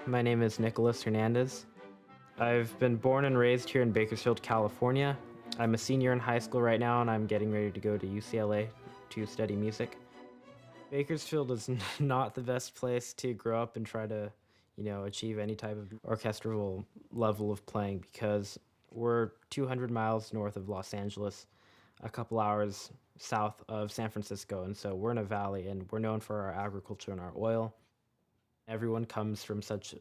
My name is Nicholas Hernandez. I've been born and raised here in Bakersfield, California. I'm a senior in high school right now, and I'm getting ready to go to UCLA to study music. Bakersfield is not the best place to grow up and try to, achieve any type of orchestral level of playing because we're 200 miles north of Los Angeles, a couple hours south of San Francisco, and so we're in a valley, and we're known for our agriculture and our oil. Everyone comes from such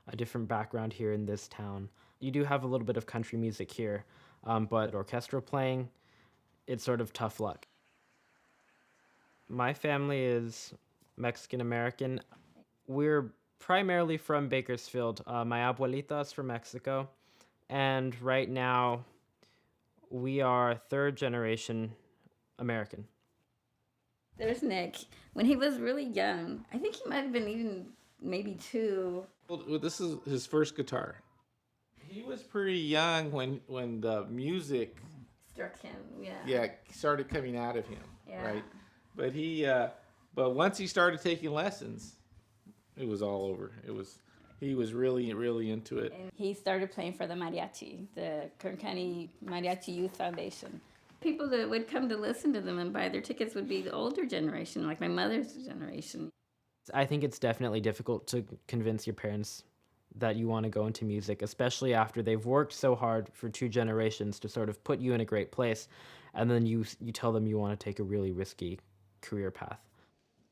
a different background here in this town. You do have a little bit of country music here, but orchestral playing, it's sort of tough luck. My family is Mexican American. We're primarily from Bakersfield. My abuelita is from Mexico, and right now we are third generation American. There's Nick. When he was really young, I think he might have been even maybe 2. Well, this is his first guitar. He was pretty young when the music Struck him, started coming out of him, Yeah. right? But but once he started taking lessons, it was all over. He was really, really into it. And he started playing for the mariachi, the Kern County Mariachi Youth Foundation. People that would come to listen to them and buy their tickets would be the older generation, like my mother's generation. I think it's definitely difficult to convince your parents that you want to go into music, especially after they've worked so hard for 2 generations to sort of put you in a great place, and then you tell them you want to take a really risky career path.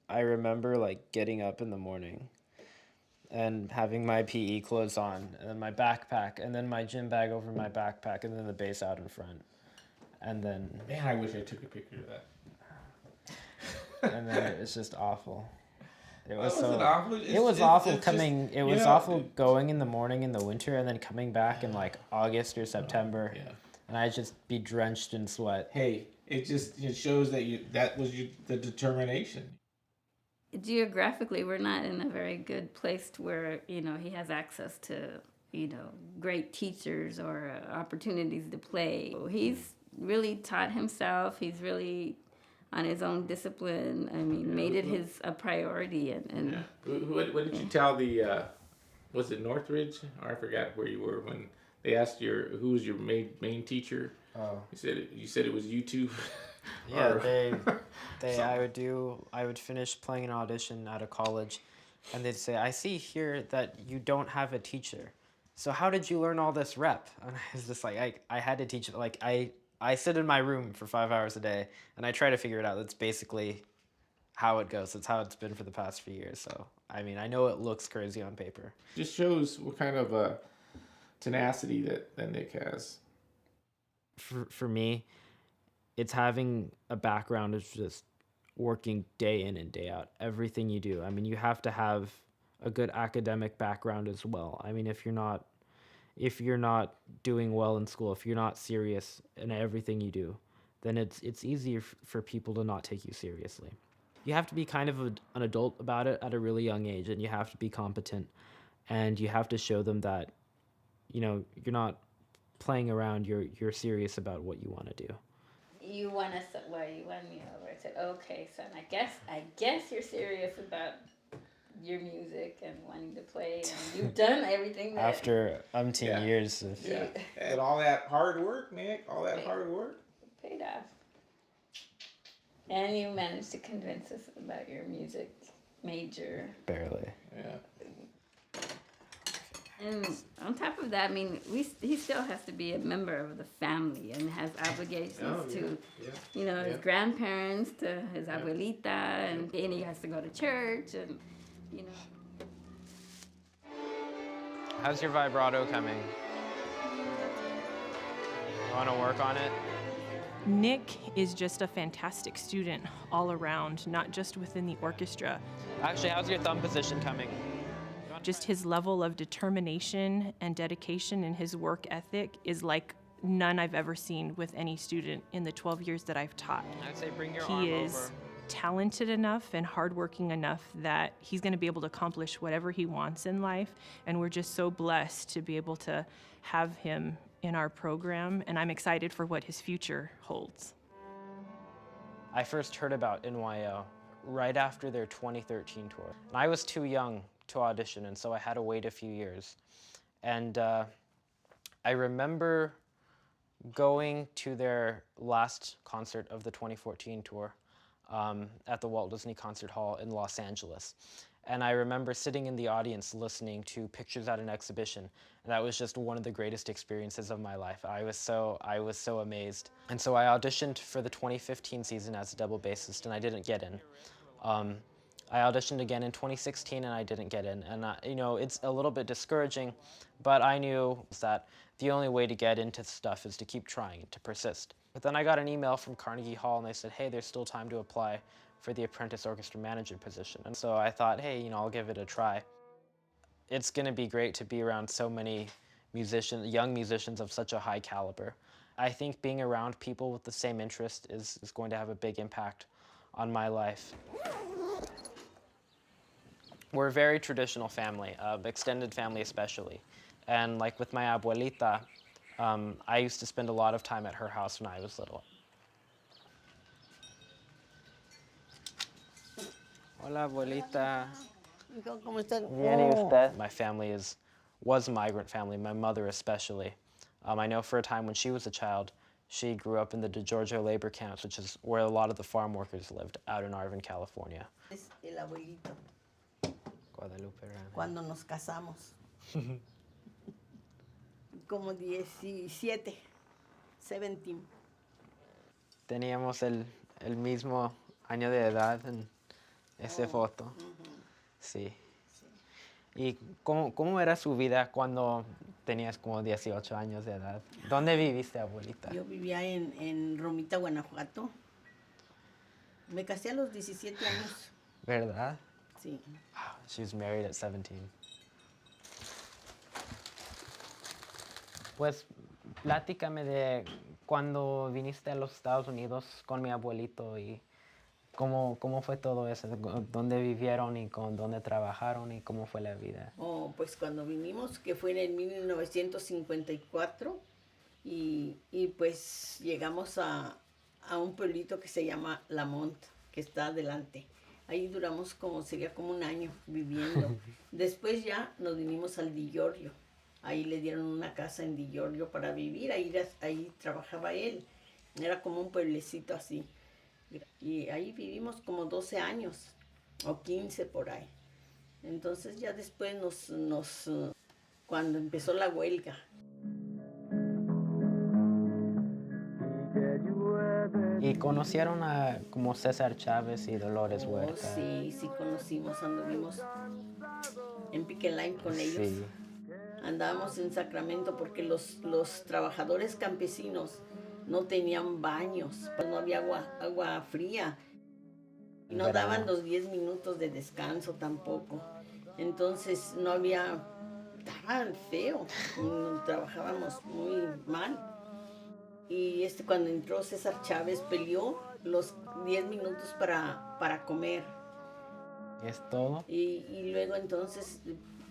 I remember getting up in the morning and having my PE clothes on, and then my backpack, and then my gym bag over my backpack, and then the bass out in front. And then... Man, I wish I took a picture of that. And then it's just awful. It was awful going in the morning in the winter and then coming back in August or September. Yeah. And I'd just be drenched in sweat. Hey, it shows that was the determination. Geographically, we're not in a very good place to where, he has access to, great teachers or opportunities to play. He's really taught himself. He's really on his own discipline. I mean, made it a priority. And yeah. What did you tell was it Northridge? Or I forgot where you were when they asked who was your main teacher? Oh. You said it was YouTube. Yeah, I would finish playing an audition at a college, and they'd say, "I see here that you don't have a teacher. So how did you learn all this rep?" And I was just like, I had to teach it. I sit in my room for 5 hours a day, and I try to figure it out. That's basically how it goes. That's how it's been for the past few years. So, I mean, I know it looks crazy on paper. Just shows what kind of tenacity that Nick has. For me, it's having a background of just working day in and day out. Everything you do. I mean, you have to have a good academic background as well. I mean, if you're not doing well in school, if you're not serious in everything you do, then it's easier for people to not take you seriously. You have to be kind of an adult about it at a really young age, and you have to be competent, and you have to show them that, you're not playing around, you're serious about what you want to do. You won me over. I said, "Okay, son, I guess you're serious about your music and wanting to play, and you've done everything that..." After umpteen years of... Yeah, and all that hard work, Nick, hard work. Paid off. And you managed to convince us about your music major. Barely. Yeah. And on top of that, I mean, he still has to be a member of the family and has obligations to, his grandparents, to his abuelita, and he has to go to church, and, How's your vibrato coming? You want to work on it? Nick is just a fantastic student all around, not just within the orchestra. Actually, how's your thumb position coming? Just his level of determination and dedication in his work ethic is like none I've ever seen with any student in the 12 years that I've taught. I'd say bring your arm over. He is talented enough and hardworking enough that he's going to be able to accomplish whatever he wants in life, and we're just so blessed to be able to have him in our program, and I'm excited for what his future holds. I first heard about NYO right after their 2013 tour. And I was too young to audition, and so I had to wait a few years. And I remember going to their last concert of the 2014 tour at the Walt Disney Concert Hall in Los Angeles. And I remember sitting in the audience listening to Pictures at an Exhibition. And that was just one of the greatest experiences of my life. I was so amazed. And so I auditioned for the 2015 season as a double bassist, and I didn't get in. I auditioned again in 2016 and I didn't get in. And you know, it's a little bit discouraging, but I knew that the only way to get into stuff is to keep trying, to persist. But then I got an email from Carnegie Hall and they said, hey, there's still time to apply for the Apprentice Orchestra Manager position. And so I thought, hey, you know, I'll give it a try. It's gonna be great to be around so many musicians, young musicians of such a high caliber. I think being around people with the same interest is going to have a big impact on my life. We're a very traditional family, extended family especially. And like with my abuelita, I used to spend a lot of time at her house when I was little. Hola, abuelita. ¿Cómo están? Bien, ¿y usted? My family was a migrant family, my mother especially. I know for a time when she was a child, she grew up in the DeGiorgio labor camps, which is where a lot of the farm workers lived out in Arvin, California. Es el abuelito, Guadalupe. cuando nos casamos. Como 17, 17. Teníamos el mismo año de edad en esa foto. Sí. ¿Y cómo era su vida cuando tenías como 18 años de edad? ¿Dónde viviste, abuelita? Yo vivía en Romita, Guanajuato. Me casé a los 17 años. ¿Verdad? Sí. Wow, she was married at 17. Pues platícame de cuando viniste a los Estados Unidos con mi abuelito y cómo fue todo eso, dónde vivieron y dónde trabajaron y cómo fue la vida. Oh, pues cuando vinimos, que fue en 1954, y pues llegamos a un pueblito que se llama Lamont, que está adelante. Ahí duramos sería como un año viviendo. Después ya nos vinimos al DeGiorgio. Ahí le dieron una casa en DeGiorgio para vivir, ahí trabajaba él. Era como un pueblecito así. Y ahí vivimos como 12 años, o 15 por ahí. Entonces ya después cuando empezó la huelga. ¿Y conocieron a como César Chávez y Dolores Huerta? Sí conocimos, anduvimos en Pique Line con ellos. Sí. Andábamos en Sacramento porque los trabajadores campesinos no tenían baños, pues no había agua fría. Y no daban los 10 minutos de descanso tampoco. Entonces no había, estaba feo, trabajábamos muy mal. Y cuando entró César Chávez peleó los 10 minutos para comer. ¿Es todo? Y luego entonces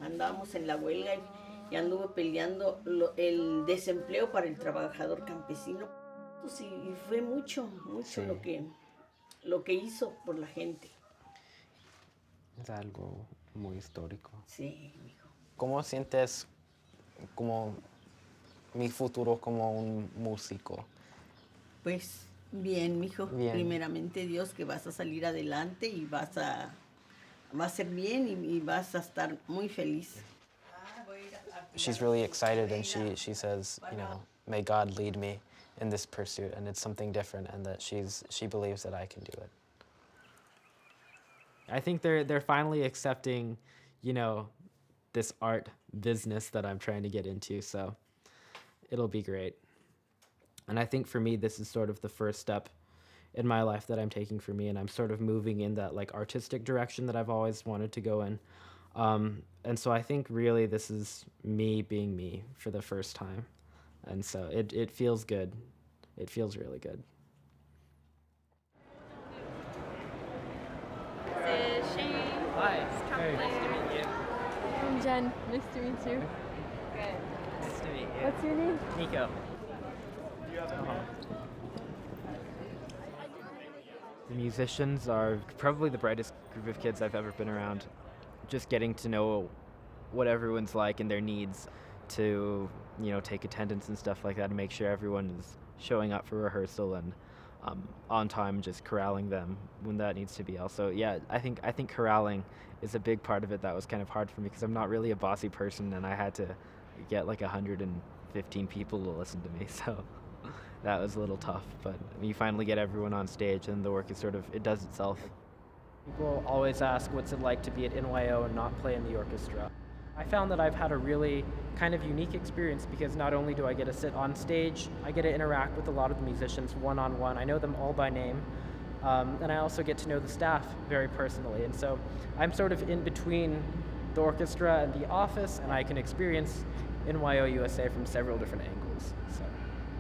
andábamos en la huelga y anduve peleando el desempleo para el trabajador campesino. Pues, y fue mucho Sí. lo que hizo por la gente. Es algo muy histórico. Sí, mijo. ¿Cómo sientes como mi futuro como un músico? Pues bien, mijo. Bien. Primeramente Dios, que vas a salir adelante y va a ser bien y vas a estar muy feliz. She's really excited and she says, you know, may God lead me in this pursuit, and it's something different, and that she believes that I can do it. I think they're finally accepting, you know, this art business that I'm trying to get into, so it'll be great. And I think for me, this is sort of the first step in my life that I'm taking for me, and I'm sort of moving in that like artistic direction that I've always wanted to go in. And so I think really this is me being me for the first time. And so it feels good. It feels really good. This is Shane. Hi. Very nice to meet you. I'm Jen. Nice to meet you. Good. Nice to meet you. What's your name? Nico. The musicians are probably the brightest group of kids I've ever been around. just getting to know what everyone's like and their needs to, take attendance and stuff like that and make sure everyone is showing up for rehearsal and on time, just corralling them when that needs to be. Also, yeah, I think corralling is a big part of it that was kind of hard for me because I'm not really a bossy person and I had to get like 115 people to listen to me, so that was a little tough. But you finally get everyone on stage and the work is it does itself. People always ask what's it like to be at NYO and not play in the orchestra. I found that I've had a really kind of unique experience because not only do I get to sit on stage, I get to interact with a lot of the musicians one-on-one. I know them all by name, and I also get to know the staff very personally. And so I'm sort of in between the orchestra and the office, and I can experience NYO-USA from several different angles. So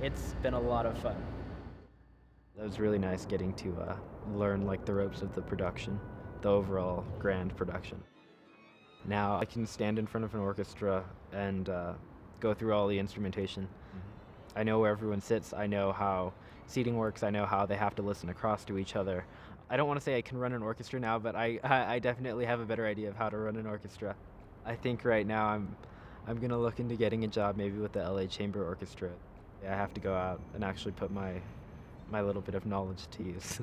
it's been a lot of fun. That was really nice getting to learn like the ropes of the production, the overall grand production. Now I can stand in front of an orchestra and go through all the instrumentation. Mm-hmm. I know where everyone sits. I know how seating works. I know how they have to listen across to each other. I don't want to say I can run an orchestra now, but I definitely have a better idea of how to run an orchestra. I think right now I'm gonna look into getting a job maybe with the LA Chamber Orchestra. I have to go out and actually put my little bit of knowledge to use.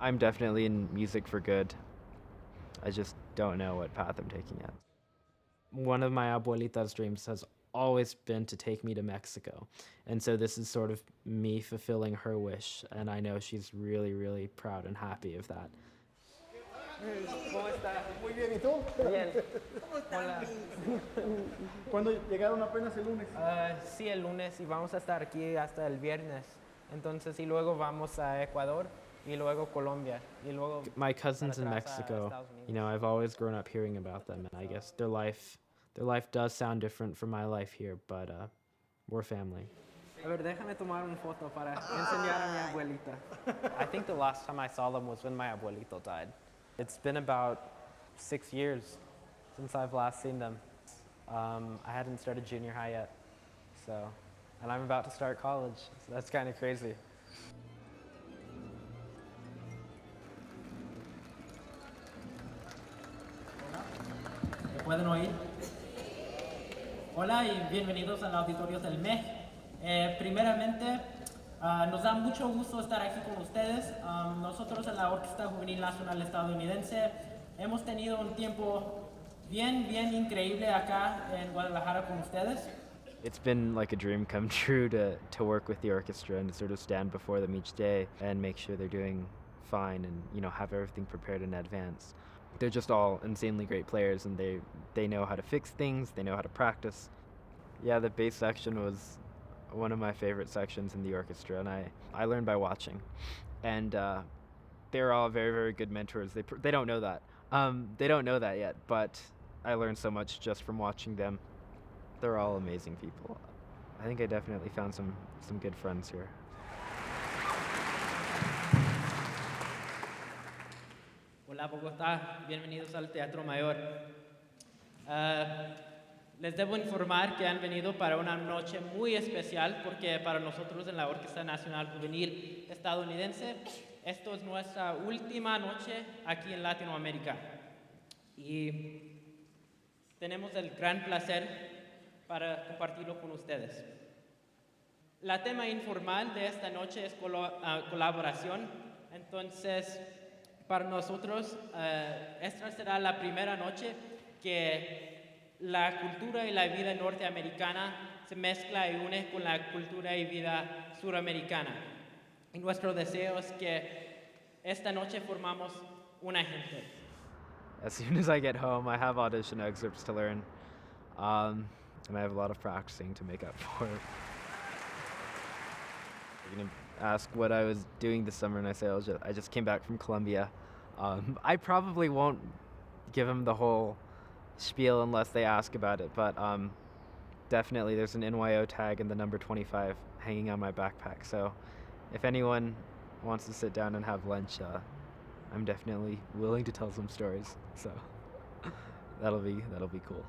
I'm definitely in music for good. I just don't know what path I'm taking yet. One of my abuelita's dreams has always been to take me to Mexico. And so this is sort of me fulfilling her wish. And I know she's really, really proud and happy of that. ¿Cómo está? Muy bien, ¿y tú? Bien. ¿Cómo estás? ¿Cuándo llegaron apenas el lunes? Sí, el lunes y vamos a estar aquí hasta el viernes. Entonces, y luego vamos a Ecuador y luego Colombia y luego my cousins in Mexico, I've always grown up hearing about them, and I guess their life does sound different from my life here, but we're family. A ver, déjame tomar una foto para enseñar a mi abuelita. I think the last time I saw them was when my abuelito died. It's been about 6 years since I've last seen them. I hadn't started junior high yet, and I'm about to start college, so that's kind of crazy. ¿Me pueden oír? Hola y bienvenidos al auditorio del MEC. Primeramente, nos da mucho gusto estar aquí con ustedes. Nosotros en la Orquesta Juvenil Nacional Estadounidense hemos tenido un tiempo bien increíble acá en Guadalajara con ustedes. It's been like a dream come true to work with the orchestra and to sort of stand before them each day and make sure they're doing fine and have everything prepared in advance. They're just all insanely great players, and they know how to fix things, they know how to practice. Yeah, the bass section was one of my favorite sections in the orchestra, and I learned by watching. And they're all very, very good mentors. They don't know that. They don't know that yet, but I learned so much just from watching them. They're all amazing people. I think I definitely found some good friends here. Hola Bogotá, bienvenidos al Teatro Mayor. Les debo informar que han venido para una noche muy especial porque para nosotros en la Orquesta Nacional Juvenil Estadounidense esto es nuestra última noche aquí en Latinoamérica y tenemos el gran placer para compartirlo con ustedes. La tema informal de esta noche es colaboración, entonces para nosotros, esta será la primera noche que la cultura y la vida norteamericana se mezcla y une con la cultura y vida suramericana. Y nuestro deseo es que esta noche formamos una gente. As soon as I get home, I have audition excerpts to learn, and I have a lot of practicing to make up for it. You're gonna ask what I was doing this summer, and I say I just came back from Colombia. I probably won't give them the whole spiel unless they ask about it, but definitely there's an NYO tag and the number 25 hanging on my backpack. So if anyone wants to sit down and have lunch, I'm definitely willing to tell some stories. So that'll be cool.